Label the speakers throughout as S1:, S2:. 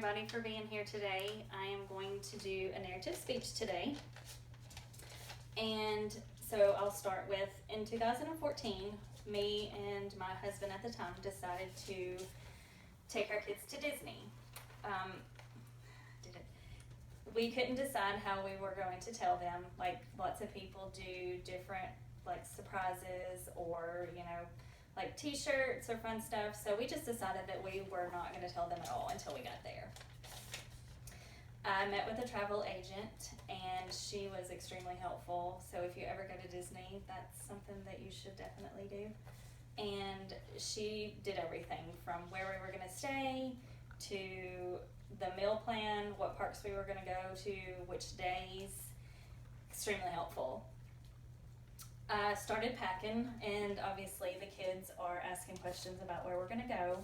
S1: everybody for being here today. I am going to do a narrative speech today. And so I'll start with, in 2014, me and my husband at the time decided to take our kids to Disney. We couldn't decide how we were going to tell them. Like, lots of people do different, like, surprises or, like t-shirts or fun stuff. So we just decided that we were not going to tell them at all until we got there. I met with a travel agent and she was extremely helpful. So if you ever go to Disney, that's something that you should definitely do. And she did everything from where we were going to stay to the meal plan, what parks we were going to go to, which days. Extremely helpful. I started packing, and obviously the kids are asking questions about where we're going to go.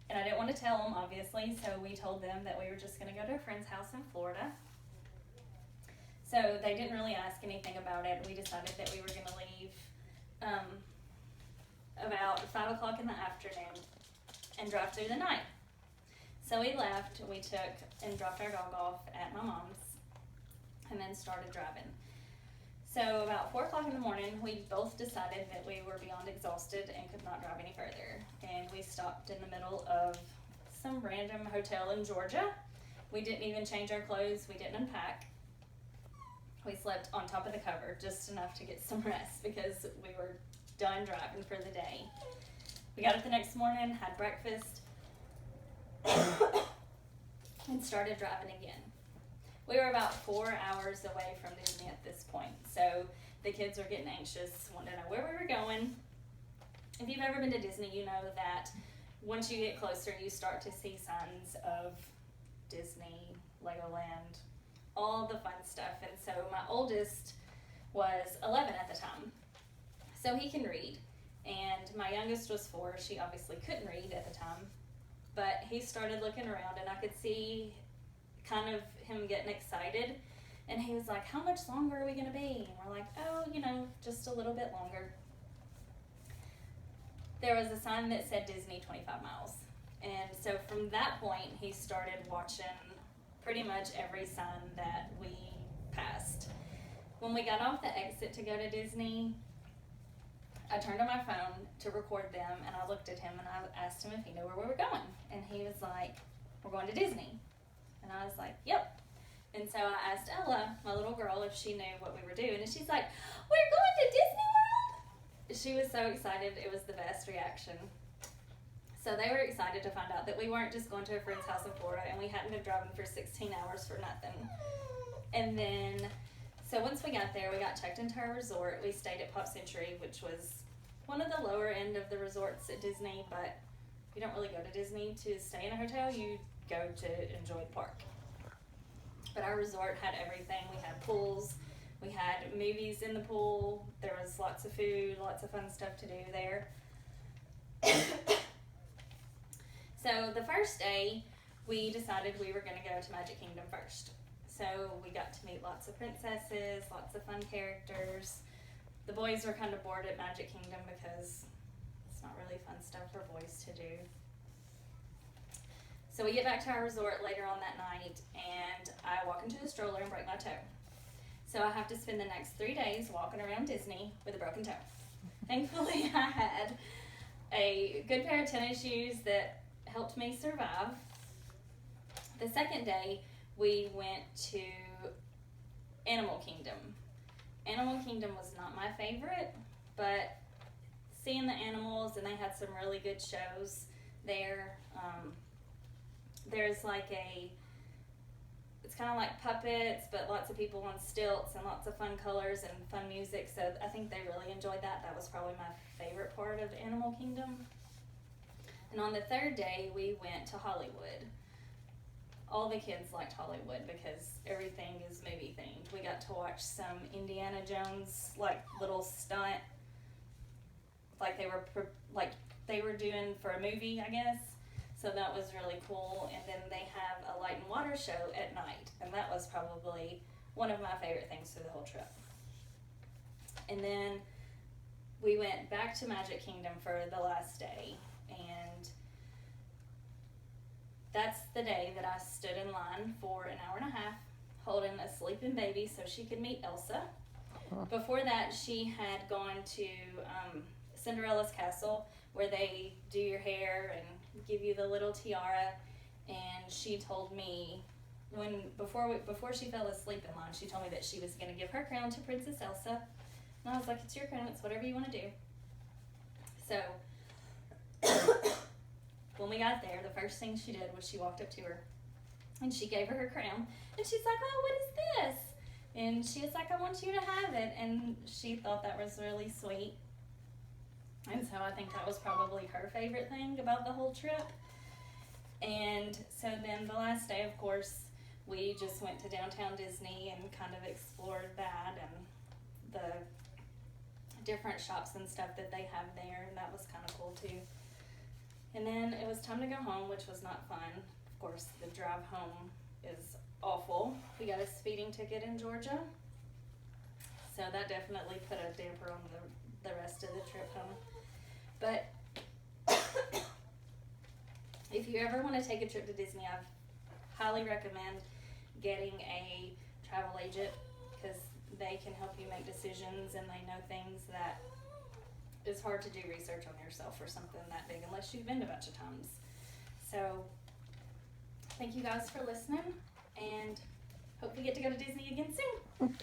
S1: And I didn't want to tell them, obviously, so we told them that we were just going to go to a friend's house in Florida. So they didn't really ask anything about it. We decided that we were going to leave about 5 o'clock in the afternoon and drive through the night. So we left, we took and dropped our dog off at my mom's, and then started driving. So about 4 o'clock in the morning, we both decided that we were beyond exhausted and could not drive any further. And we stopped in the middle of some random hotel in Georgia. We didn't even change our clothes, we didn't unpack. We slept on top of the cover, just enough to get some rest because we were done driving for the day. We got up the next morning, had breakfast, and started driving again. We were about 4 hours away from Disney at this point, so the kids were getting anxious, wanting to know where we were going. If you've ever been to Disney, you know that once you get closer, you start to see signs of Disney, Legoland, all the fun stuff. And so my oldest was 11 at the time, so he can read. And my youngest was 4. She obviously couldn't read at the time, but he started looking around, and I could see kind of him getting excited, and he was like, how much longer are we going to be? And we're like, oh, just a little bit longer. There was a sign that said Disney 25 miles, and so from that point he started watching pretty much every sign that we passed. When we got off the exit to go to Disney, I turned on my phone to record them, and I looked at him and I asked him if he knew where we were going, and he was like, we're going to Disney. And I was like, yep. And so I asked Ella, my little girl, if she knew what we were doing. And she's like, we're going to Disney World? She was so excited. It was the best reaction. So they were excited to find out that we weren't just going to a friend's house in Florida and we hadn't been driving for 16 hours for nothing. And then, so once we got there, we got checked into our resort. We stayed at Pop Century, which was one of the lower end of the resorts at Disney, but you don't really go to Disney to stay in a hotel. You go to enjoy the park. But our resort had everything. We had pools, we had movies in the pool, there was lots of food, lots of fun stuff to do there. So the first day, we decided we were going to go to Magic Kingdom first. So we got to meet lots of princesses, lots of fun characters. The boys were kind of bored at Magic Kingdom because it's not really fun stuff for boys to do. So we get back to our resort later on that night, and I walk into the stroller and break my toe. So I have to spend the next 3 days walking around Disney with a broken toe. Thankfully, I had a good pair of tennis shoes that helped me survive. The second day, we went to Animal Kingdom. Animal Kingdom was not my favorite, but seeing the animals, and they had some really good shows there. There's like it's kind of like puppets, but lots of people on stilts and lots of fun colors and fun music. So I think they really enjoyed that. That was probably my favorite part of Animal Kingdom. And on the third day, we went to Hollywood. All the kids liked Hollywood because everything is movie themed. We got to watch some Indiana Jones, like little stunt, like they were doing for a movie, I guess. So that was really cool. And then they have a light and water show at night. And that was probably one of my favorite things through the whole trip. And then we went back to Magic Kingdom for the last day. And that's the day that I stood in line for an hour and a half holding a sleeping baby so she could meet Elsa. Before that, she had gone to Cinderella's castle, where they do your hair and give you the little tiara. And she told me before she fell asleep in line, she told me that she was going to give her crown to Princess Elsa. And I was like, it's your crown, it's whatever you want to do. So when we got there, the first thing she did was she walked up to her and she gave her crown. And she's like, oh, what is this? And she was like, I want you to have it. And she thought that was really sweet. And so I think that was probably her favorite thing about the whole trip. And so then the last day, of course, we just went to downtown Disney and kind of explored that and the different shops and stuff that they have there. And that was kind of cool too. And then it was time to go home, which was not fun. Of course, the drive home is awful. We got a speeding ticket in Georgia, so that definitely put a damper on the rest of the trip home. But if you ever want to take a trip to Disney, I highly recommend getting a travel agent, because they can help you make decisions and they know things that it's hard to do research on yourself for something that big unless you've been a bunch of times. So thank you guys for listening, and hope we get to go to Disney again soon.